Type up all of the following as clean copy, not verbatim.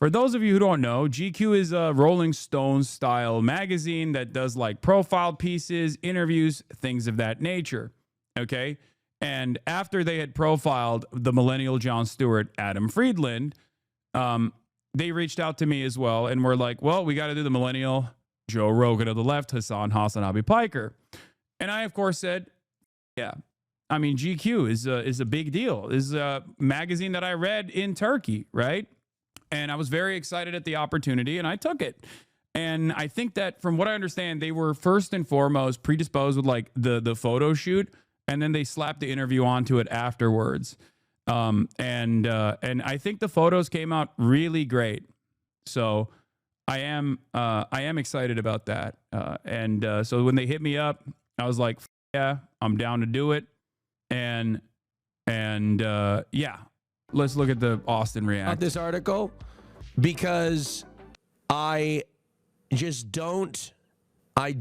For those of you who don't know, GQ is a Rolling Stone style magazine that does like profile pieces, interviews, things of that nature. Okay. And after they had profiled the millennial Jon Stewart, Adam Friedland, they reached out to me as well and were like, well, we got to do the millennial Joe Rogan of the left, Hasan Abi Piker. And I, of course, said, yeah. I mean, GQ is a big deal. This is a magazine that I read in Turkey, right? And I was very excited at the opportunity, and I took it. And I think that from what I understand, they were first and foremost predisposed with like the photo shoot, and then they slapped the interview onto it afterwards. And I think the photos came out really great. So I am excited about that. So when they hit me up, I was like, yeah, I'm down to do it. And yeah, let's look at the Austin react. This article, because I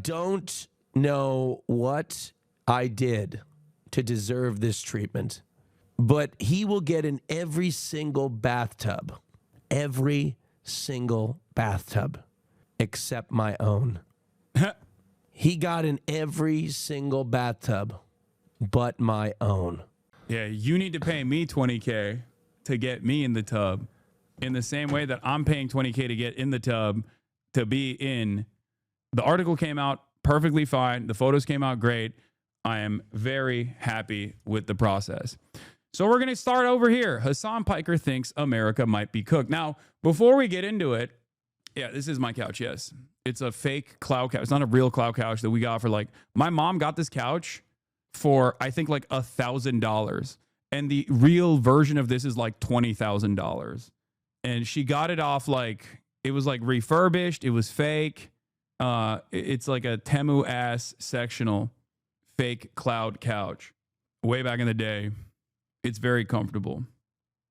don't know what I did to deserve this treatment, but he will get in every single bathtub except my own. He got in every single bathtub but my own. Yeah, you need to pay me $20K to get me in the tub, in the same way that I'm paying $20K to get in the tub to be in. The article came out perfectly fine. The photos came out great. I am very happy with the process. So we're going to start over here. Hasan Piker thinks America might be cooked. Now, before we get into it, yeah, this is my couch, yes. It's a fake cloud couch. It's not a real cloud couch that we got for like, my mom got this couch for, I think, like $1,000. And the real version of this is like $20,000. And she got it off like, it was like refurbished. It was fake. It's like a Temu ass sectional fake cloud couch. Way back in the day. It's very comfortable.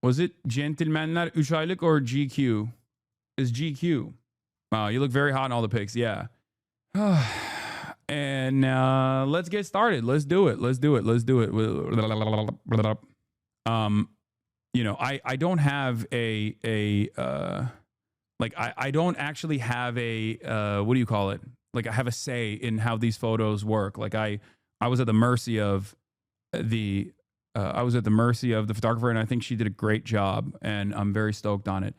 Was it Gentlemanler 3 aylık or GQ? It's GQ. Wow, you look very hot in all the pics. Yeah. And let's get started. Let's do it. You know, I don't have I don't actually have a what do you call it? Like I have a say in how these photos work. Like I was at the mercy of the photographer, and I think she did a great job, and I'm very stoked on it.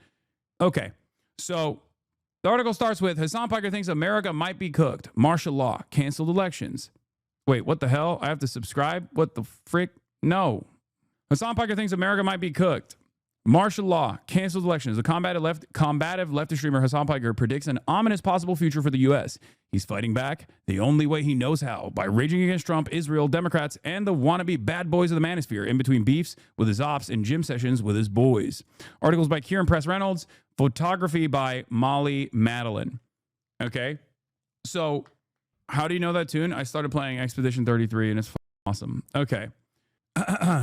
Okay, so the article starts with Hasan Piker thinks America might be cooked. Martial law, canceled elections. Wait, what the hell? I have to subscribe? What the frick? No. Hasan Piker thinks America might be cooked. Martial law, canceled elections. The combative leftist streamer Hasan Piker predicts an ominous possible future for the U.S. He's fighting back the only way he knows how, by raging against Trump, Israel, Democrats, and the wannabe bad boys of the manosphere, in between beefs with his ops and gym sessions with his boys. Articles by Kieran Press Reynolds, photography by Molly Madeline. Okay, so how do you know that tune? I started playing Expedition 33, and it's awesome. Okay.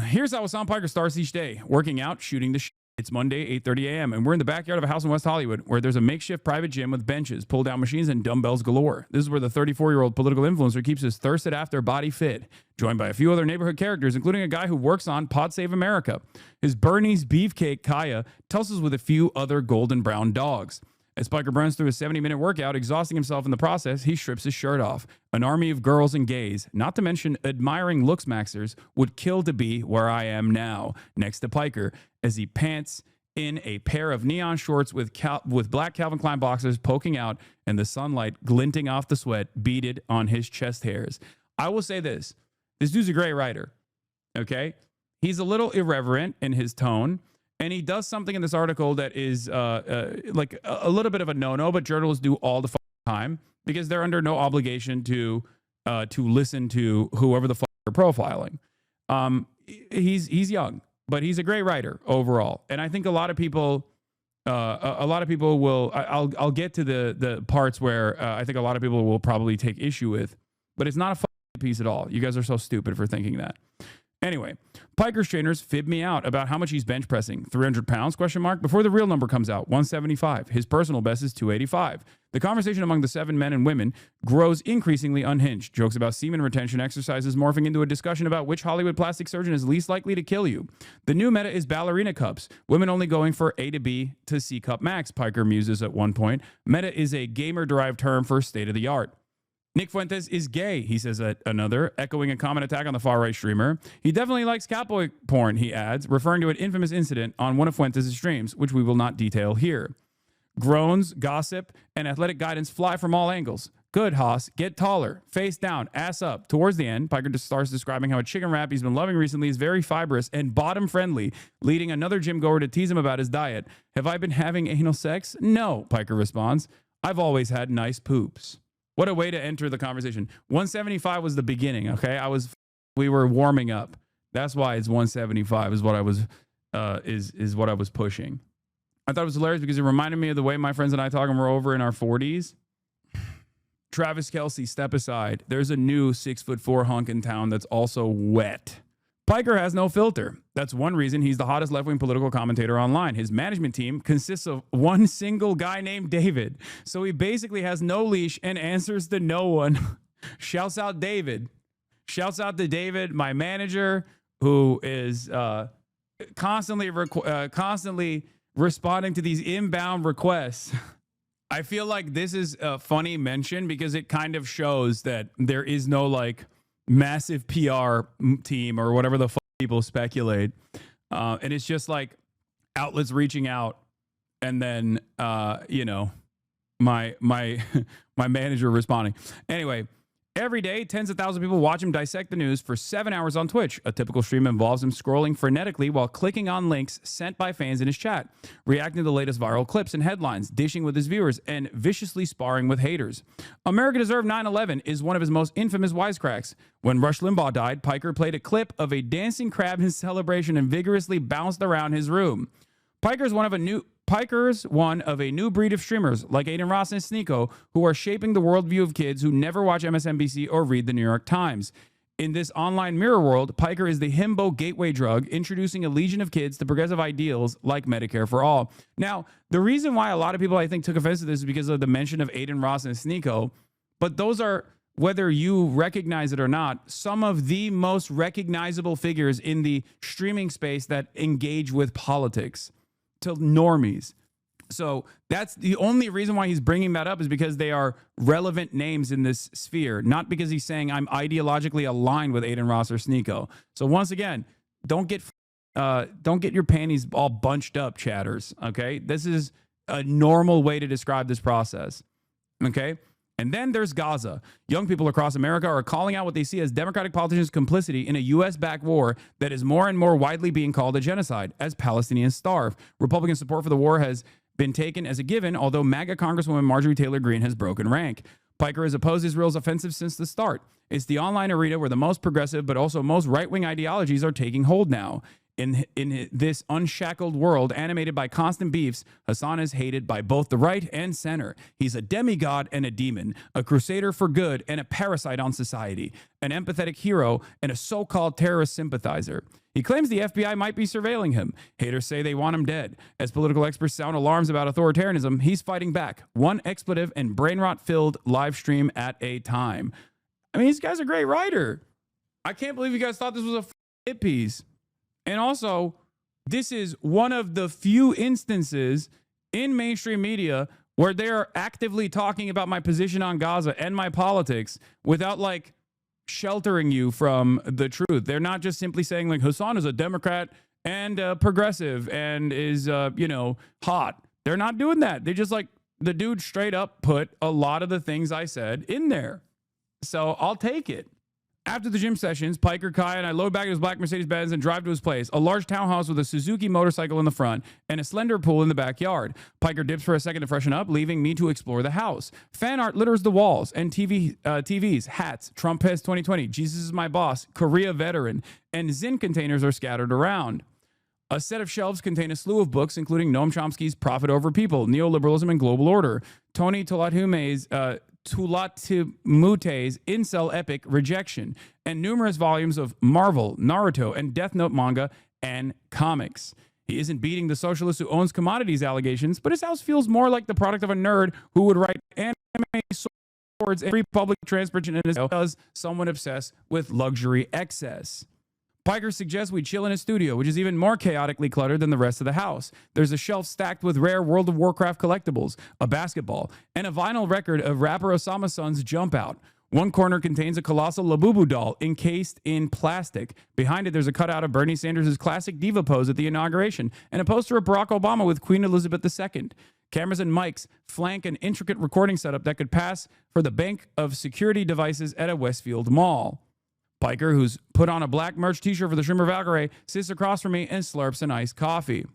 Here's how Hasan Piker starts each day. Working out, shooting the shit. It's Monday, 8:30 a.m., and we're in the backyard of a house in West Hollywood where there's a makeshift private gym with benches, pull-down machines, and dumbbells galore. This is where the 34-year-old political influencer keeps his thirsted-after body fit, joined by a few other neighborhood characters, including a guy who works on Pod Save America. His Bernie's beefcake, Kaya, tussles with a few other golden brown dogs. As Piker burns through a 70-minute workout, exhausting himself in the process, he strips his shirt off. An army of girls and gays, not to mention admiring looks maxers, would kill to be where I am now, next to Piker, as he pants in a pair of neon shorts with black Calvin Klein boxers poking out and the sunlight glinting off the sweat beaded on his chest hairs. I will say this. This dude's a great writer, okay? He's a little irreverent in his tone. And he does something in this article that is like a little bit of a no-no, but journalists do all the time because they're under no obligation to listen to whoever the they're profiling. He's young, but he's a great writer overall, and I think a lot of people will. I'll get to the parts where I think a lot of people will probably take issue with, but it's not a piece at all. You guys are so stupid for thinking that. Anyway, Piker's trainers fib me out about how much he's bench pressing. 300 pounds, question mark, before the real number comes out, 175. His personal best is 285. The conversation among the 7 men and women grows increasingly unhinged. Jokes about semen retention exercises morphing into a discussion about which Hollywood plastic surgeon is least likely to kill you. The new meta is ballerina cups. Women only going for A to B to C cup max, Piker muses at one point. Meta is a gamer-derived term for state-of-the-art. Nick Fuentes is gay, he says at another, echoing a common attack on the far-right streamer. He definitely likes cowboy porn, he adds, referring to an infamous incident on one of Fuentes' streams, which we will not detail here. Groans, gossip, and athletic guidance fly from all angles. Good, Haas. Get taller. Face down. Ass up. Towards the end, Piker starts describing how a chicken wrap he's been loving recently is very fibrous and bottom-friendly, leading another gym goer to tease him about his diet. Have I been having anal sex? No, Piker responds. I've always had nice poops. What a way to enter the conversation. 175 was the beginning, okay? We were warming up. That's why it's 175 is what I was is what I was pushing. I thought it was hilarious because it reminded me of the way my friends and I talk when we're over in our 40s. Travis Kelce, step aside. There's a new 6'4" hunk in town that's also wet. Piker has no filter. That's one reason he's the hottest left-wing political commentator online. His management team consists of one single guy named David. So he basically has no leash and answers to no one. Shouts out David. Shouts out to David, my manager, who is constantly responding to these inbound requests. I feel like this is a funny mention because it kind of shows that there is no like massive PR team or whatever the fuck people speculate. And it's just like outlets reaching out and then, my manager responding. Anyway, every day, tens of thousands of people watch him dissect the news for 7 hours on Twitch. A typical stream involves him scrolling frenetically while clicking on links sent by fans in his chat, reacting to the latest viral clips and headlines, dishing with his viewers, and viciously sparring with haters. America Deserved 9/11 is one of his most infamous wisecracks. When Rush Limbaugh died, Piker played a clip of a dancing crab in celebration and vigorously bounced around his room. Piker's one of a new breed of streamers like Aiden Ross and Sneeko who are shaping the worldview of kids who never watch MSNBC or read the New York Times. In this online mirror world, Piker is the himbo gateway drug, introducing a legion of kids to progressive ideals like Medicare for all. Now, the reason why a lot of people, I think, took offense to this is because of the mention of Aiden Ross and Sneeko, but those are, whether you recognize it or not, some of the most recognizable figures in the streaming space that engage with politics. To normies. So that's the only reason why he's bringing that up is because they are relevant names in this sphere, not because he's saying I'm ideologically aligned with Aiden Ross or Sneeko. So once again, don't get your panties all bunched up, chatters. Okay, this is a normal way to describe this process. Okay. And then there's Gaza. Young people across America are calling out what they see as Democratic politicians' complicity in a U.S.-backed war that is more and more widely being called a genocide as Palestinians starve. Republican support for the war has been taken as a given, although MAGA Congresswoman Marjorie Taylor Greene has broken rank. Piker has opposed Israel's offensive since the start. It's the online arena where the most progressive but also most right-wing ideologies are taking hold now. In this unshackled world animated by constant beefs, Hasan is hated by both the right and center. He's a demigod and a demon, a crusader for good and a parasite on society, an empathetic hero and a so-called terrorist sympathizer. He claims the FBI might be surveilling him. Haters say they want him dead. As political experts sound alarms about authoritarianism, he's fighting back, one expletive and brain rot-filled live stream at a time. I mean, this guy's a great writer. I can't believe you guys thought this was a hit piece. And also, this is one of the few instances in mainstream media where they are actively talking about my position on Gaza and my politics without like sheltering you from the truth. They're not just simply saying like Hasan is a Democrat and progressive and is, hot. They're not doing that. They just like the dude straight up put a lot of the things I said in there. So I'll take it. After the gym sessions, Piker, Kai, and I load back in his black Mercedes-Benz and drive to his place, a large townhouse with a Suzuki motorcycle in the front and a slender pool in the backyard. Piker dips for a second to freshen up, leaving me to explore the house. Fan art litters the walls, and TVs, hats, Trump has 2020, Jesus is my boss, Korea veteran, and Zyn containers are scattered around. A set of shelves contain a slew of books, including Noam Chomsky's Profit Over People, Neoliberalism and Global Order, Tony Tolatume's Tulatimute's incel epic Rejection, and numerous volumes of Marvel, Naruto, and Death Note manga and comics. He isn't beating the socialist who owns commodities allegations, but his house feels more like the product of a nerd who would write anime swords and free public transportation in his house as someone obsessed with luxury excess. Piker suggests we chill in his studio, which is even more chaotically cluttered than the rest of the house. There's a shelf stacked with rare World of Warcraft collectibles, a basketball, and a vinyl record of rapper Osama Sun's Jump Out. One corner contains a colossal Labubu doll encased in plastic. Behind it, there's a cutout of Bernie Sanders' classic diva pose at the inauguration and a poster of Barack Obama with Queen Elizabeth II. Cameras and mics flank an intricate recording setup that could pass for the bank of security devices at a Westfield mall. Piker, who's put on a black merch t-shirt for the Shrimmer Valkyrie, sits across from me and slurps an iced coffee.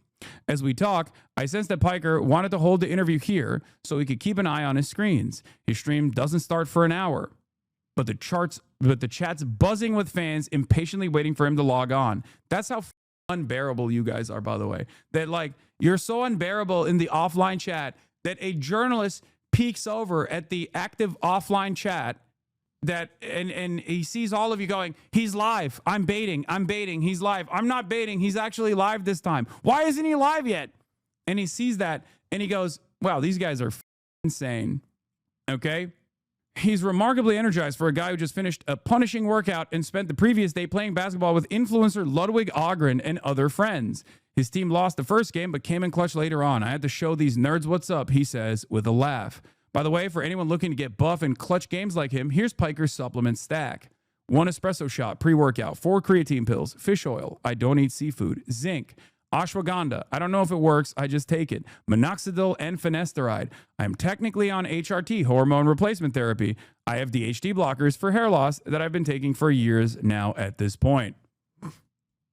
As we talk, I sense that Piker wanted to hold the interview here so he could keep an eye on his screens. His stream doesn't start for an hour. But the chat's buzzing with fans impatiently waiting for him to log on. That's how unbearable you guys are, by the way. That like you're so unbearable in the offline chat that a journalist peeks over at the active offline chat that and he sees all of you going, he's live. I'm baiting. He's live. I'm not baiting. He's actually live this time. Why isn't he live yet? And he sees that and he goes, wow, these guys are insane. Okay. He's remarkably energized for a guy who just finished a punishing workout and spent the previous day playing basketball with influencer Ludwig Ogren and other friends. His team lost the first game, but came in clutch later on. I had to show these nerds what's up, he says, with a laugh. By the way, for anyone looking to get buff and clutch games like him, here's Piker's supplement stack. 1 espresso shot, pre-workout, 4 creatine pills, fish oil, I don't eat seafood, zinc, ashwagandha, I don't know if it works, I just take it, minoxidil and finasteride. I'm technically on HRT, hormone replacement therapy. I have DHT blockers for hair loss that I've been taking for years now at this point.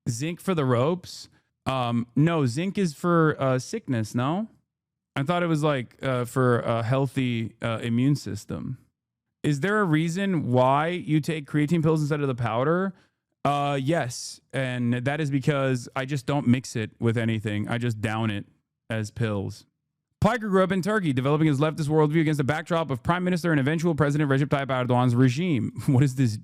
Zinc for the ropes? No, zinc is for sickness, no? I thought it was like for a healthy immune system. Is there a reason why you take creatine pills instead of the powder? Yes, and that is because I just don't mix it with anything. I just down it as pills. Piker grew up in Turkey, developing his leftist worldview against the backdrop of Prime Minister and eventual President Recep Tayyip Erdogan's regime. What is this?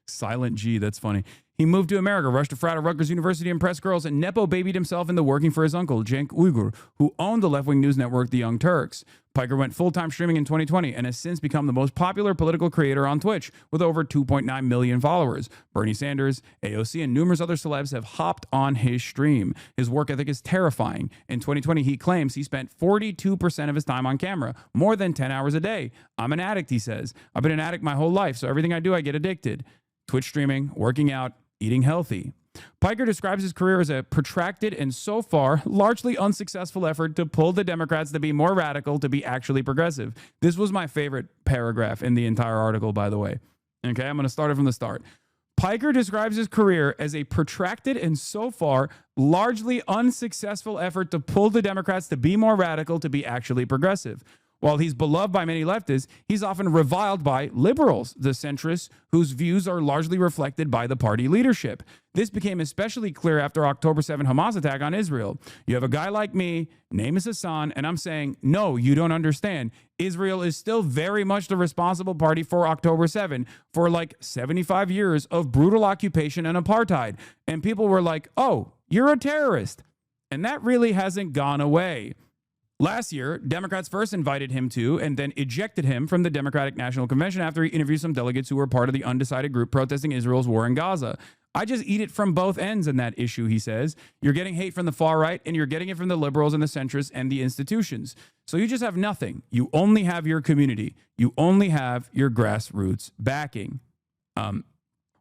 Silent G, that's funny. He moved to America, rushed to frat at Rutgers University, impressed girls, and Nepo babied himself into working for his uncle, Cenk Uygur, who owned the left-wing news network The Young Turks. Piker went full-time streaming in 2020 and has since become the most popular political creator on Twitch, with over 2.9 million followers. Bernie Sanders, AOC, and numerous other celebs have hopped on his stream. His work ethic is terrifying. In 2020, he claims he spent 42% of his time on camera, more than 10 hours a day. I'm an addict, he says. I've been an addict my whole life, so everything I do, I get addicted. Twitch streaming, working out, eating healthy. Piker describes his career as a protracted and so far largely unsuccessful effort to pull the Democrats to be more radical, to be actually progressive. This was my favorite paragraph in the entire article, by the way. Okay, I'm going to start it from the start. Piker describes his career as a protracted and so far largely unsuccessful effort to pull the Democrats to be more radical, to be actually progressive. While he's beloved by many leftists, he's often reviled by liberals, the centrists, whose views are largely reflected by the party leadership. This became especially clear after October 7 Hamas attack on Israel. You have a guy like me, name is Hasan, and I'm saying, no, you don't understand. Israel is still very much the responsible party for October 7, for like 75 years of brutal occupation and apartheid. And people were like, oh, you're a terrorist. And that really hasn't gone away. Last year, Democrats first invited him to and then ejected him from the Democratic National Convention after he interviewed some delegates who were part of the undecided group protesting Israel's war in Gaza. I just eat it from both ends in that issue, he says. You're getting hate from the far right, and you're getting it from the liberals and the centrists and the institutions. So you just have nothing. You only have your community. You only have your grassroots backing.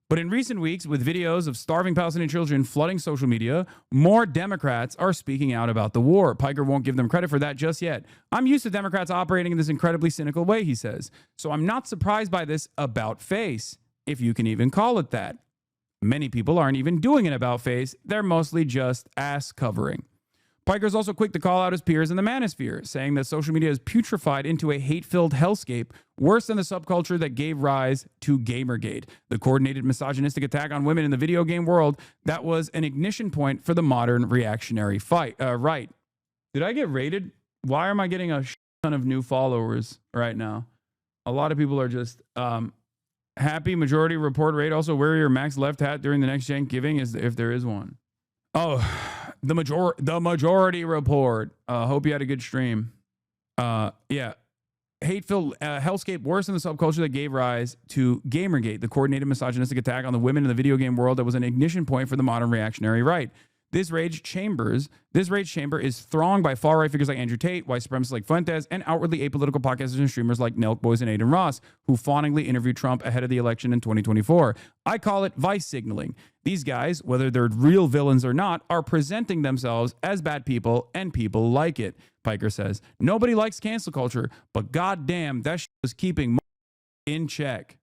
But in recent weeks, with videos of starving Palestinian children flooding social media, more Democrats are speaking out about the war. Piker won't give them credit for that just yet. I'm used to Democrats operating in this incredibly cynical way, he says. So I'm not surprised by this about face, if you can even call it that. Many people aren't even doing an about face. They're mostly just ass covering. Piker's also quick to call out his peers in the manosphere, saying that social media is putrefied into a hate-filled hellscape, worse than the subculture that gave rise to Gamergate, the coordinated misogynistic attack on women in the video game world that was an ignition point for the modern reactionary right. Did I get rated? Why am I getting a ton of new followers right now? A lot of people are just happy. Majority report rate. Also, wear your max left hat during the next gen giving, is if there is one. Oh, the majority report. Hope you had a good stream. Yeah. Hate-filled hellscape worse than the subculture that gave rise to Gamergate, the coordinated misogynistic attack on the women in the video game world that was an ignition point for the modern reactionary right. This rage chamber is thronged by far-right figures like Andrew Tate, white supremacists like Fuentes, and outwardly apolitical podcasters and streamers like Nelk Boys and Aiden Ross, who fawningly interviewed Trump ahead of the election in 2024. I call it vice signaling. These guys, whether they're real villains or not, are presenting themselves as bad people, and people like it. Piker says, nobody likes cancel culture, but goddamn, that shit was keeping in check.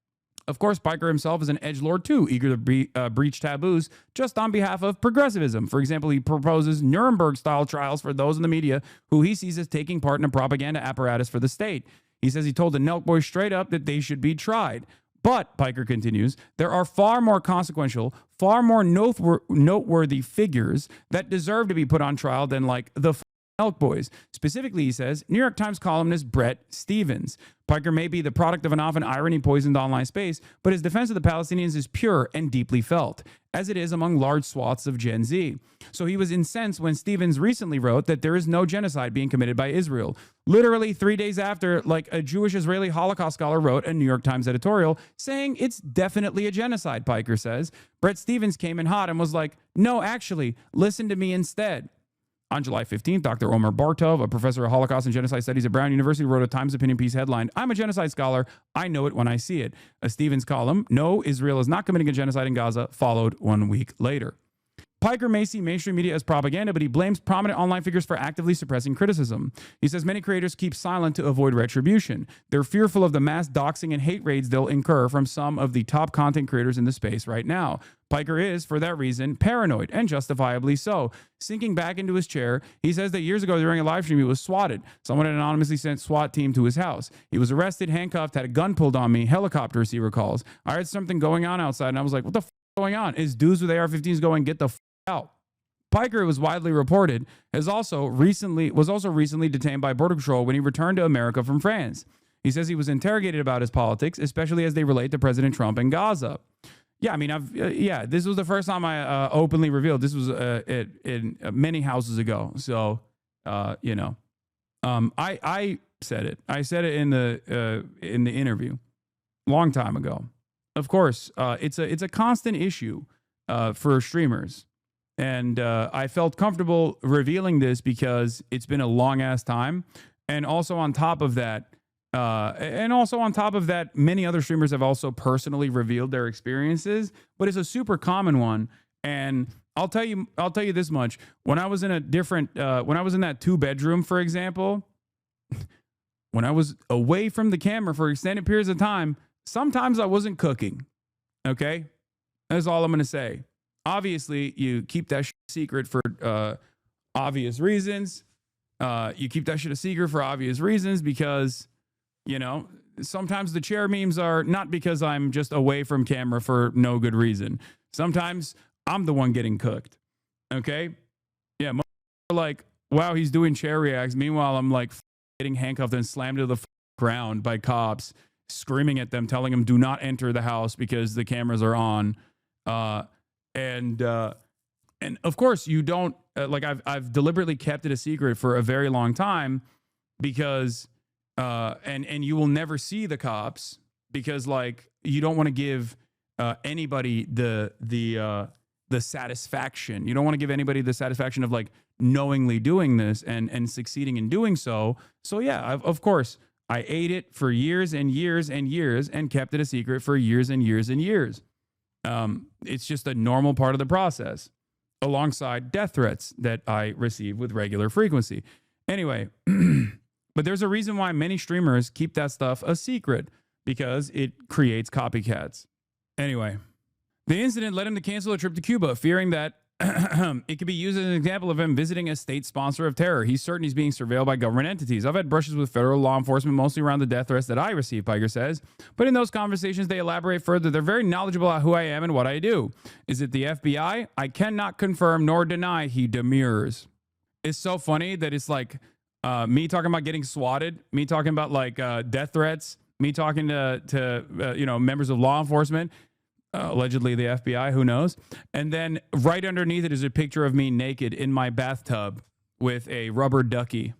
Of course, Piker himself is an edgelord too, eager to breach taboos just on behalf of progressivism. For example, he proposes Nuremberg-style trials for those in the media who he sees as taking part in a propaganda apparatus for the state. He says he told the Nelk Boys straight up that they should be tried. But, Piker continues, there are far more consequential, far more noteworthy figures that deserve to be put on trial than like the Nelk Boys. Specifically, he says, New York Times columnist Bret Stephens. Piker may be the product of an often irony-poisoned online space, but his defense of the Palestinians is pure and deeply felt, as it is among large swaths of Gen Z. So he was incensed when Stephens recently wrote that there is no genocide being committed by Israel. Literally 3 days after, like a Jewish-Israeli Holocaust scholar wrote a New York Times editorial saying it's definitely a genocide, Piker says. Bret Stephens came in hot and was like, no, actually, listen to me instead. On July 15th, Dr. Omer Bartov, a professor of Holocaust and Genocide Studies at Brown University, wrote a Times opinion piece headlined, I'm a genocide scholar. I know it when I see it. A Stephens column, No, Israel is not committing a genocide in Gaza, followed 1 week later. Piker may see mainstream media as propaganda, but he blames prominent online figures for actively suppressing criticism. He says many creators keep silent to avoid retribution. They're fearful of the mass doxing and hate raids they'll incur from some of the top content creators in the space right now. Piker is, for that reason, paranoid, and justifiably so. Sinking back into his chair, he says that years ago during a live stream, he was swatted. Someone had anonymously sent SWAT team to his house. He was arrested, handcuffed, had a gun pulled on me, helicopters, he recalls. I heard something going on outside, and I was like, what the f*** is going on? Is dudes with AR-15s going, get the f*** out? Piker, it was widely reported, was also recently detained by Border Patrol when he returned to America from France. He says he was interrogated about his politics, especially as they relate to President Trump and Gaza. Yeah, I mean, this was the first time I openly revealed. This was in many houses ago. So, I said it. I said it in the interview, long time ago. Of course, it's a constant issue for streamers, and I felt comfortable revealing this because it's been a long ass time, and also on top of that. Many other streamers have also personally revealed their experiences, but it's a super common one. And I'll tell you this much: when I was in that 2-bedroom, for example, when I was away from the camera for extended periods of time, sometimes I wasn't cooking. Okay, that's all I'm gonna say. Obviously, you keep that shit secret for obvious reasons. You keep that shit a secret for obvious reasons because. Sometimes the chair memes are not because I'm just away from camera for no good reason. Sometimes I'm the one getting cooked. Okay? Yeah, like, wow, he's doing chair reacts. Meanwhile, I'm like getting handcuffed and slammed to the ground by cops, screaming at them, telling them do not enter the house because the cameras are on. And of course, you don't I've deliberately kept it a secret for a very long time because. And you will never see the cops because you don't want to give anybody the satisfaction. You don't want to give anybody the satisfaction of knowingly doing this and succeeding in doing so. So yeah, of course I ate it for years and years and years and kept it a secret for years and years and years. It's just a normal part of the process alongside death threats that I receive with regular frequency. Anyway, but there's a reason why many streamers keep that stuff a secret, because it creates copycats. Anyway, the incident led him to cancel a trip to Cuba, fearing that it could be used as an example of him visiting a state sponsor of terror. He's certain he's being surveilled by government entities. I've had brushes with federal law enforcement, mostly around the death threats that I receive, Piker says. But in those conversations, they elaborate further. They're very knowledgeable about who I am and what I do. Is it the FBI? I cannot confirm nor deny, he demurs. It's so funny that it's me talking about getting swatted, me talking about death threats, me talking to members of law enforcement, allegedly the FBI, who knows? And then right underneath it is a picture of me naked in my bathtub with a rubber ducky.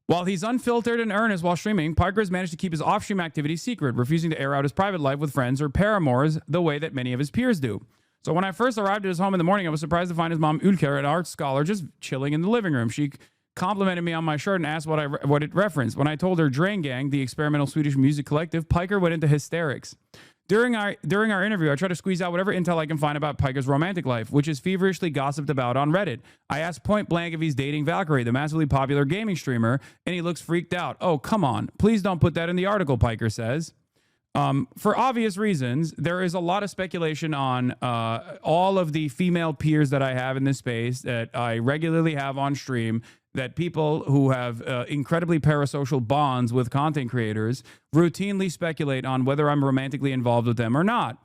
While he's unfiltered and earnest while streaming, Piker has managed to keep his off-stream activities secret, refusing to air out his private life with friends or paramours the way that many of his peers do. So when I first arrived at his home in the morning, I was surprised to find his mom, Ulker, an art scholar, just chilling in the living room. She complimented me on my shirt and asked what it referenced. When I told her Drain Gang, the experimental Swedish music collective, Piker went into hysterics. During our interview, I try to squeeze out whatever intel I can find about Piker's romantic life, which is feverishly gossiped about on Reddit. I asked point blank if he's dating Valkyrie, the massively popular gaming streamer, and he looks freaked out. Oh, come on. Please don't put that in the article, Piker says. For obvious reasons, there is a lot of speculation on all of the female peers that I have in this space that I regularly have on stream, that people who have incredibly parasocial bonds with content creators routinely speculate on whether I'm romantically involved with them or not.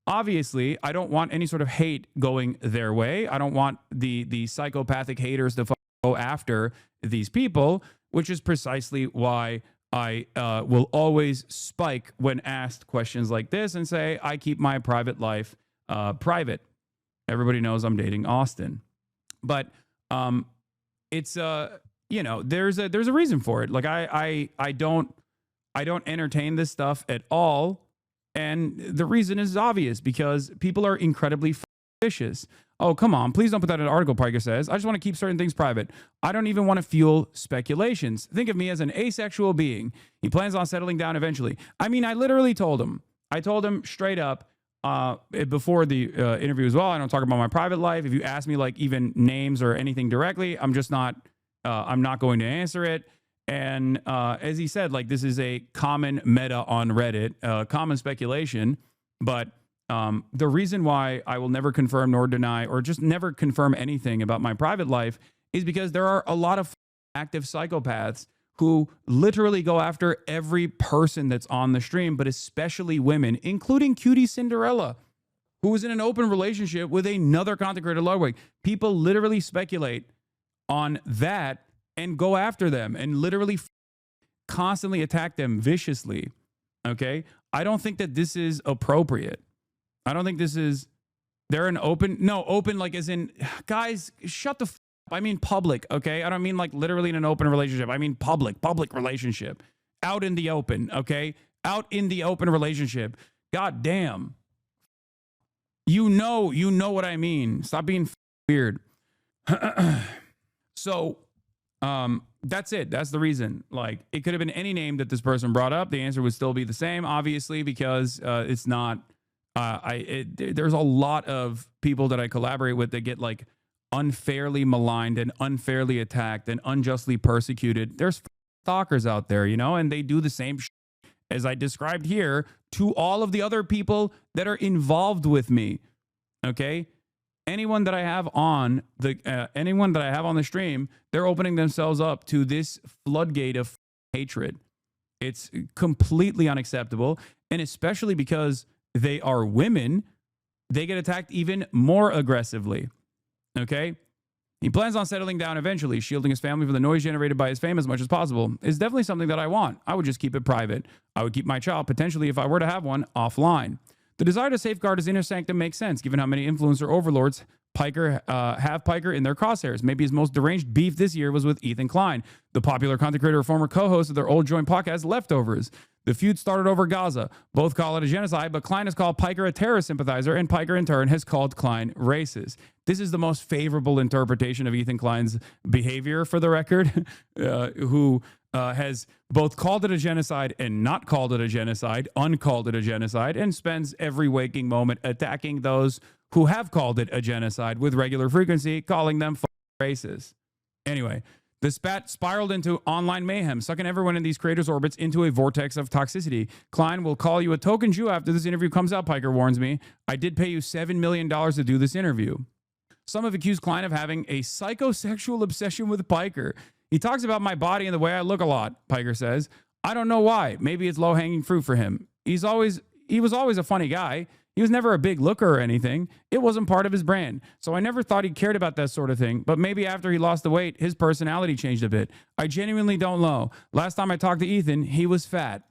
Obviously, I don't want any sort of hate going their way. I don't want the psychopathic haters to go after these people, which is precisely why I will always spike when asked questions like this and say, I keep my private life private. Everybody knows I'm dating Austin. But it's there's a reason for it. Like I don't entertain this stuff at all, and the reason is obvious, because people are incredibly vicious. Oh, come on, please don't put that in an article, Piker says. I just want to keep certain things private. I don't even want to fuel speculations. Think of me as an asexual being. He plans on settling down eventually. I mean, I literally told him. I told him straight up before the interview as well. I don't talk about my private life. If you ask me like even names or anything directly, I'm not going to answer it. And as he said, like, this is a common meta on Reddit, common speculation. But the reason why I will never confirm nor deny or just never confirm anything about my private life is because there are a lot of active psychopaths who literally go after every person that's on the stream, but especially women, including Cutie Cinderella, who is in an open relationship with another content creator, Ludwig. People literally speculate on that and go after them and literally constantly attack them viciously. Okay? I don't think that this is appropriate. I don't think this is, open like as in, guys, shut the f up. I mean public, okay? I don't mean like literally in an open relationship. I mean public relationship. Out in the open, okay? Out in the open relationship. God damn. You know what I mean. Stop being weird. So, that's it. That's the reason. Like, it could have been any name that this person brought up. The answer would still be the same, obviously, because it's not. There's a lot of people that I collaborate with that get like unfairly maligned and unfairly attacked and unjustly persecuted. There's stalkers out there, and they do the same as I described here to all of the other people that are involved with me. Okay. Anyone that I have on the stream, they're opening themselves up to this floodgate of hatred. It's completely unacceptable. And especially because they are women, they get attacked even more aggressively. Okay? He plans on settling down eventually, shielding his family from the noise generated by his fame as much as possible. It's definitely something that I want. I would just keep it private. I would keep my child, potentially, if I were to have one, offline. The desire to safeguard his inner sanctum makes sense, given how many influencer overlords have Piker in their crosshairs. Maybe his most deranged beef this year was with Ethan Klein, the popular content creator and former co-host of their old joint podcast, Leftovers. The feud started over Gaza. Both call it a genocide, but Klein has called Piker a terrorist sympathizer, and Piker in turn has called Klein racist. This is the most favorable interpretation of Ethan Klein's behavior, for the record, who has both called it a genocide and not called it a genocide, uncalled it a genocide, and spends every waking moment attacking those who have called it a genocide with regular frequency, calling them racist. Anyway, the spat spiraled into online mayhem, sucking everyone in these creators' orbits into a vortex of toxicity. Klein will call you a token Jew after this interview comes out, Piker warns me. I did pay you $7 million to do this interview. Some have accused Klein of having a psychosexual obsession with Piker. He talks about my body and the way I look a lot, Piker says. I don't know why. Maybe it's low-hanging fruit for him. He was always a funny guy. He was never a big looker or anything. It wasn't part of his brand. So I never thought he cared about that sort of thing. But maybe after he lost the weight, his personality changed a bit. I genuinely don't know. Last time I talked to Ethan, he was fat.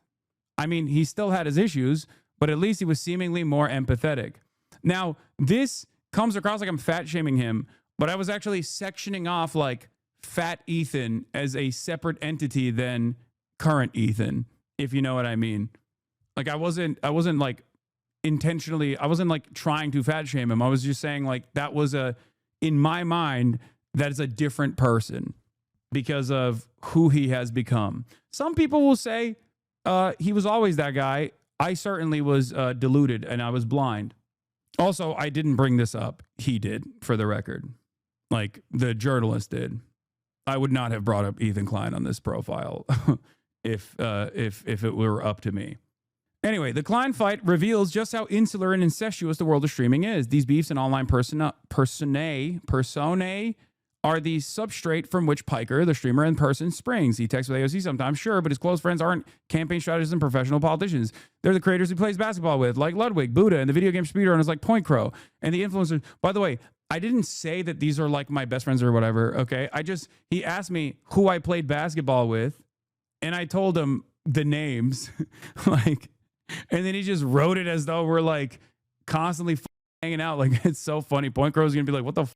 I mean, he still had his issues, but at least he was seemingly more empathetic. Now, this comes across like I'm fat shaming him, but I was actually sectioning off like fat Ethan as a separate entity than current Ethan, if you know what I mean. Like I wasn't like intentionally, I wasn't like trying to fat shame him. I was just saying like that was in my mind, that is a different person because of who he has become. Some people will say he was always that guy. I certainly was deluded and I was blind. Also, I didn't bring this up. He did, for the record. Like the journalist did. I would not have brought up Ethan Klein on this profile if it were up to me. Anyway, the Klein fight reveals just how insular and incestuous the world of streaming is. These beefs and online personae are the substrate from which Piker, the streamer in person, springs. He texts with AOC sometimes, sure, but his close friends aren't campaign strategists and professional politicians. They're the creators he plays basketball with, like Ludwig, Buddha, and the video game speedrunners like Point Crow, and the influencers. By the way, I didn't say that these are like my best friends or whatever, okay? He asked me who I played basketball with, and I told him the names, like, and then he just wrote it as though we're like constantly hanging out. Like, it's so funny. Point Crow's gonna be like, what the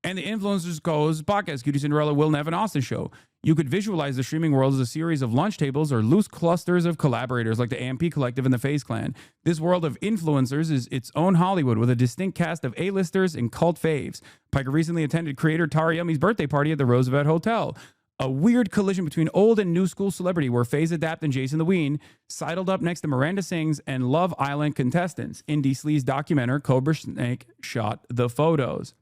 And the influencers goes podcast, Cutie Cinderella, Will Nev, and Austin show. You could visualize the streaming world as a series of lunch tables or loose clusters of collaborators like the AMP Collective and the FaZe Clan. This world of influencers is its own Hollywood with a distinct cast of A-listers and cult faves. Piker recently attended creator Tara Yummy's birthday party at the Roosevelt Hotel. A weird collision between old and new school celebrity where FaZe Adapt and Jason the Ween sidled up next to Miranda Sings and Love Island contestants. Indie Sleaze documenter Cobra Snake shot the photos.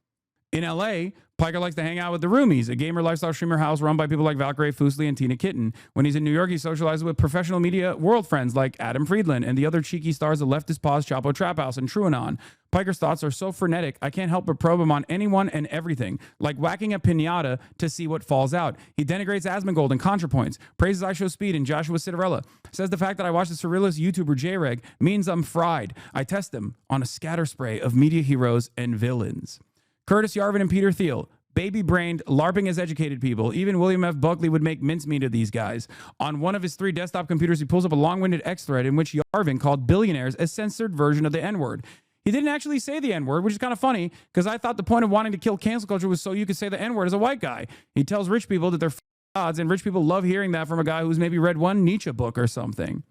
In LA, Piker likes to hang out with the Roomies, a gamer lifestyle streamer house run by people like Valkyrie, Fuseli, and Tina Kitten. When he's in New York, he socializes with professional media world friends like Adam Friedland and the other cheeky stars of Leftist Paws, Chapo Trap House, and TrueAnon. Piker's thoughts are so frenetic, I can't help but probe him on anyone and everything, like whacking a pinata to see what falls out. He denigrates Asmongold and ContraPoints, praises I Show Speed and Joshua Citarella, says the fact that I watch the surrealist YouTuber JReg means I'm fried. I test him on a scatter spray of media heroes and villains. Curtis Yarvin and Peter Thiel, baby-brained, LARPing as educated people. Even William F. Buckley would make mincemeat of these guys. On one of his 3 desktop computers, he pulls up a long-winded X thread in which Yarvin called billionaires a censored version of the N-word. He didn't actually say the N-word, which is kind of funny, because I thought the point of wanting to kill cancel culture was so you could say the N-word as a white guy. He tells rich people that they're gods, and rich people love hearing that from a guy who's maybe read one Nietzsche book or something.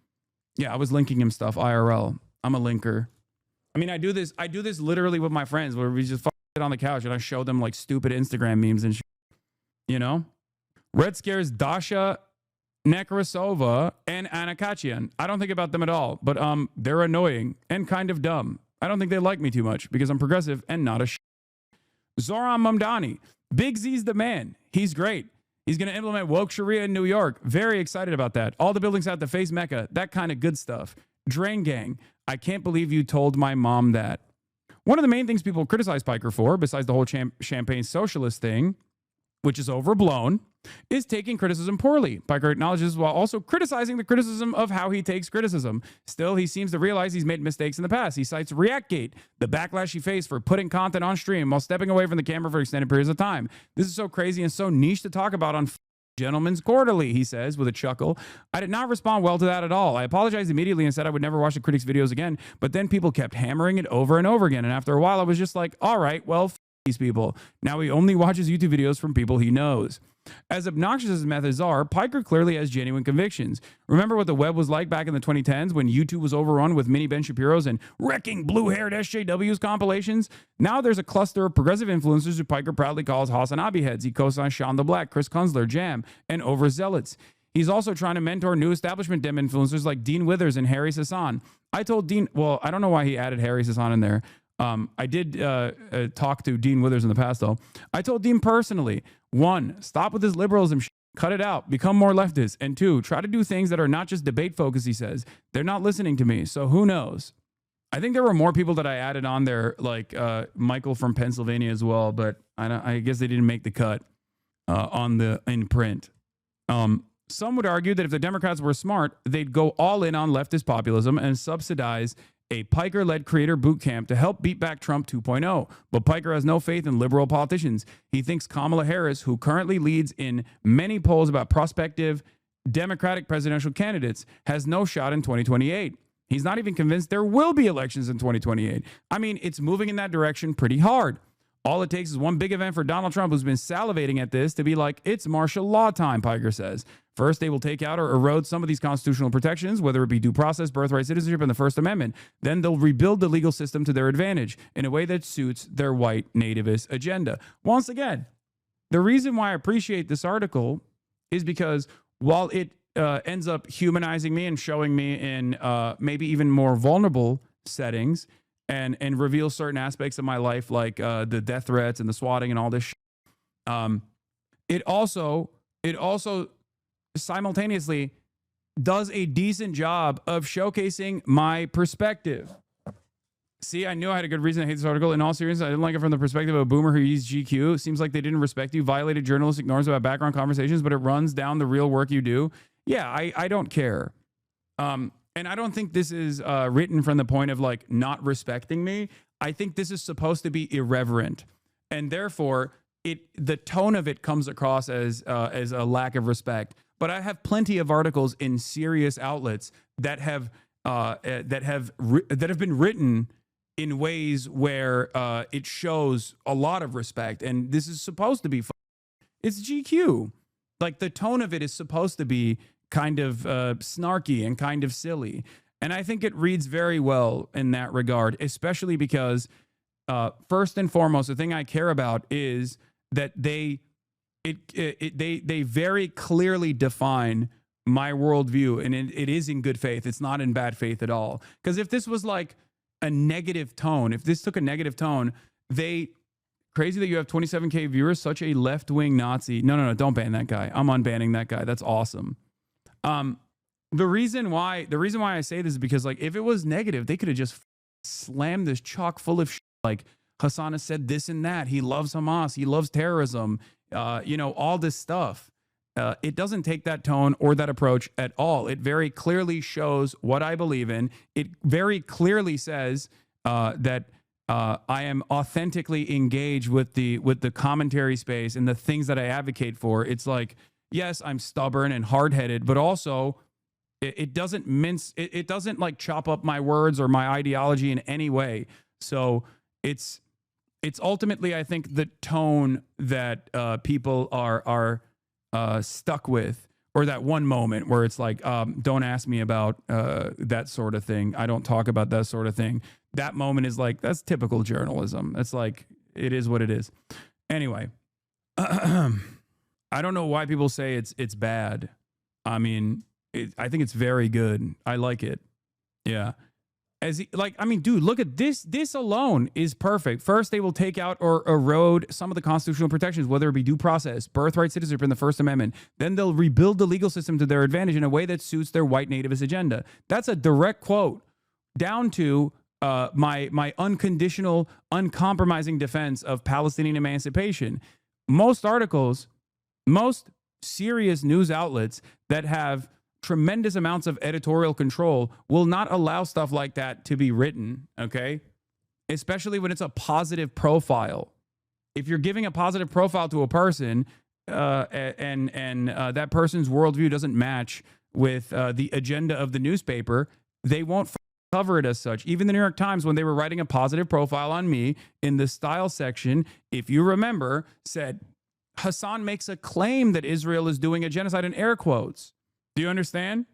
Yeah, I was linking him stuff, IRL. I'm a linker. I mean, I do this literally with my friends, where we just on the couch and I show them like stupid Instagram memes and shit. You know? Red Scares Dasha Nekrasova and Anna Kachian. I don't think about them at all, but they're annoying and kind of dumb. I don't think they like me too much because I'm progressive and not a Zoran Mamdani. Big Z's the man. He's great. He's going to implement woke Sharia in New York. Very excited about that. All the buildings out the face Mecca. That kind of good stuff. Drain Gang. I can't believe you told my mom that. One of the main things people criticize Piker for, besides the whole champagne socialist thing, which is overblown, is taking criticism poorly. Piker acknowledges while also criticizing the criticism of how he takes criticism. Still, he seems to realize he's made mistakes in the past. He cites ReactGate, the backlash he faced for putting content on stream while stepping away from the camera for extended periods of time. This is so crazy and so niche to talk about on Gentleman's Quarterly, he says with a chuckle. I did not respond well to that at all. I apologized immediately and said I would never watch the critics' videos again, but then people kept hammering it over and over again. And after a while, I was just like, all right, well, these people. Now he only watches YouTube videos from people he knows. As obnoxious as his methods are, Piker clearly has genuine convictions. Remember what the web was like back in the 2010s when YouTube was overrun with mini Ben Shapiro's and wrecking blue-haired SJW's compilations? Now there's a cluster of progressive influencers who Piker proudly calls Hasan Abi heads. He co-signs Sean the Black, Chris Kunzler, Jam, and overzealots. He's also trying to mentor new establishment dem influencers like Dean Withers and Harry Hasan. I told Dean, well, I don't know why he added Harry Hasan in there. I did talk to Dean Withers in the past, though. I told Dean personally, 1, stop with his liberalism cut it out, become more leftist, and 2, try to do things that are not just debate focused, he says. They're not listening to me, so who knows? I think there were more people that I added on there, like Michael from Pennsylvania as well, but I guess they didn't make the cut in print. Some would argue that if the Democrats were smart, they'd go all in on leftist populism and subsidize a Piker-led creator boot camp to help beat back Trump 2.0. But Piker has no faith in liberal politicians. He thinks Kamala Harris, who currently leads in many polls about prospective Democratic presidential candidates, has no shot in 2028. He's not even convinced there will be elections in 2028. I mean, it's moving in that direction pretty hard. All it takes is one big event for Donald Trump, who's been salivating at this, to be like, it's martial law time, Piker says. First, they will take out or erode some of these constitutional protections, whether it be due process, birthright, citizenship, and the First Amendment. Then they'll rebuild the legal system to their advantage in a way that suits their white nativist agenda. Once again, the reason why I appreciate this article is because while it ends up humanizing me and showing me in maybe even more vulnerable settings, and reveal certain aspects of my life, like the death threats and the swatting and all this shit. It also simultaneously does a decent job of showcasing my perspective. See, I knew I had a good reason to hate this article. In all seriousness, I didn't like it from the perspective of a boomer who used GQ. It seems like they didn't respect you, violated journalistic norms about background conversations, but it runs down the real work you do. Yeah, I don't care. And I don't think this is written from the point of like not respecting me. I think this is supposed to be irreverent, and therefore the tone of it comes across as a lack of respect. But I have plenty of articles in serious outlets that have been written in ways where it shows a lot of respect, and this is supposed to be. It's GQ. Like the tone of it is supposed to be kind of snarky and kind of silly. And I think it reads very well in that regard, especially because first and foremost, the thing I care about is that they very clearly define my worldview, and it is in good faith. It's not in bad faith at all. Because if this was like a negative tone, if this took a negative tone, crazy that you have 27K viewers, such a left-wing Nazi. No, don't ban that guy. I'm unbanning that guy. That's awesome. The reason why I say this is because like if it was negative, they could have just slammed this chock full of shit. Like Hasan has said this and that. He loves Hamas. He loves terrorism. All this stuff. It doesn't take that tone or that approach at all. It very clearly shows what I believe in. It very clearly says that I am authentically engaged with the commentary space and the things that I advocate for. It's like, yes, I'm stubborn and hard-headed, but also it doesn't mince. It doesn't like chop up my words or my ideology in any way. So it's ultimately, I think, the tone that people are stuck with, or that one moment where it's like, don't ask me about that sort of thing. I don't talk about that sort of thing. That moment is like, that's typical journalism. It's like, it is what it is. Anyway, I don't know why people say it's bad. I mean, I think it's very good. I like it. Yeah. Dude, look at this. This alone is perfect. First, they will take out or erode some of the constitutional protections, whether it be due process, birthright, citizenship, and the First Amendment. Then they'll rebuild the legal system to their advantage in a way that suits their white nativist agenda. That's a direct quote down to my unconditional, uncompromising defense of Palestinian emancipation. Most articles, most serious news outlets that have tremendous amounts of editorial control will not allow stuff like that to be written, okay? Especially when it's a positive profile. If you're giving a positive profile to a person and that person's worldview doesn't match with the agenda of the newspaper, they won't cover it as such. Even the New York Times, when they were writing a positive profile on me in the style section, if you remember, said, Hasan makes a claim that Israel is doing a genocide in air quotes. Do you understand?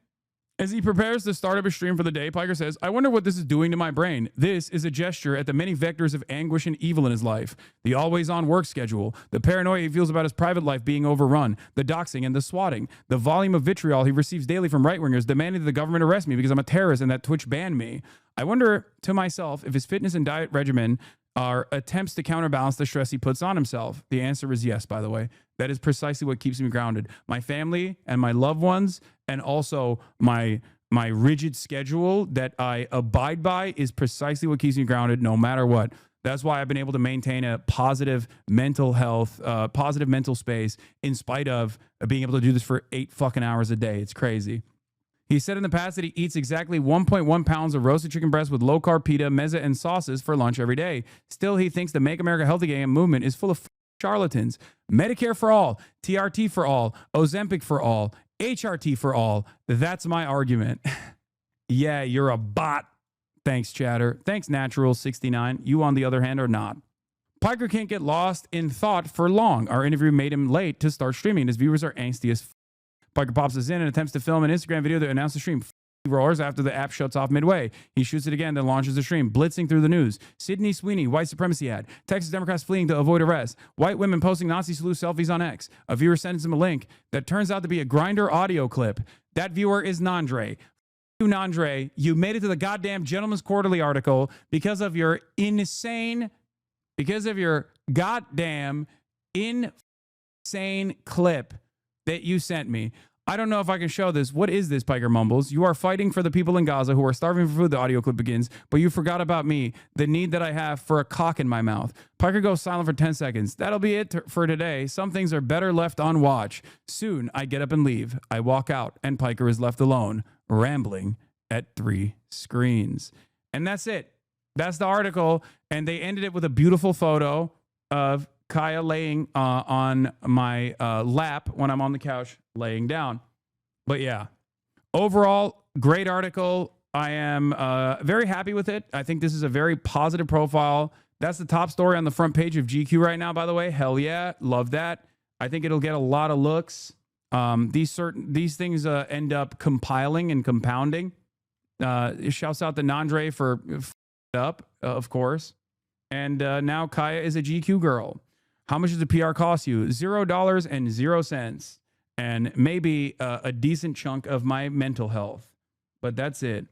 As he prepares to start up a stream for the day, Piker says, I wonder what this is doing to my brain. This is a gesture at the many vectors of anguish and evil in his life. The always-on work schedule, the paranoia he feels about his private life being overrun, the doxing and the swatting, the volume of vitriol he receives daily from right-wingers demanding that the government arrest me because I'm a terrorist and that Twitch banned me. I wonder to myself if his fitness and diet regimen are attempts to counterbalance the stress he puts on himself. The answer is yes, by the way. That is precisely what keeps me grounded. My family and my loved ones, and also my rigid schedule that I abide by, is precisely what keeps me grounded no matter what. That's why I've been able to maintain a positive mental health, positive mental space in spite of being able to do this for 8 fucking hours a day. It's crazy. He said in the past that he eats exactly 1.1 pounds of roasted chicken breast with low-carb pita, mezza, and sauces for lunch every day. Still, he thinks the Make America Healthy Again movement is full of charlatans. Medicare for all, TRT for all, Ozempic for all, HRT for all. That's my argument. Yeah, you're a bot. Thanks, chatter. Thanks, Natural69. You, on the other hand, are not. Piker can't get lost in thought for long. Our interview made him late to start streaming. His viewers are angsty as Piker pops us in and attempts to film an Instagram video that announces the stream. Roars after the app shuts off midway. He shoots it again, then launches the stream, blitzing through the news. Sydney Sweeney, white supremacy ad. Texas Democrats fleeing to avoid arrest. White women posting Nazi salute selfies on X. A viewer sends him a link that turns out to be a Grindr audio clip. That viewer is Nandre. You, Nandre, you made it to the goddamn Gentleman's Quarterly article because of your goddamn insane clip that you sent me. I don't know if I can show this. What is this, Piker mumbles? You are fighting for the people in Gaza who are starving for food, the audio clip begins, but you forgot about me, the need that I have for a cock in my mouth. Piker goes silent for 10 seconds. That'll be it for today. Some things are better left on watch. Soon, I get up and leave. I walk out, and Piker is left alone, rambling at 3 screens. And that's it. That's the article, and they ended it with a beautiful photo of Kaya laying on my lap when I'm on the couch laying down. But yeah, overall, great article. I am very happy with it. I think this is a very positive profile. That's the top story on the front page of GQ right now, by the way. Hell yeah, love that. I think it'll get a lot of looks. These things end up compiling and compounding. Shouts out to Nandre for up, of course. And now Kaya is a GQ girl. How much does the PR cost you? $0.00. And maybe a decent chunk of my mental health. But that's it.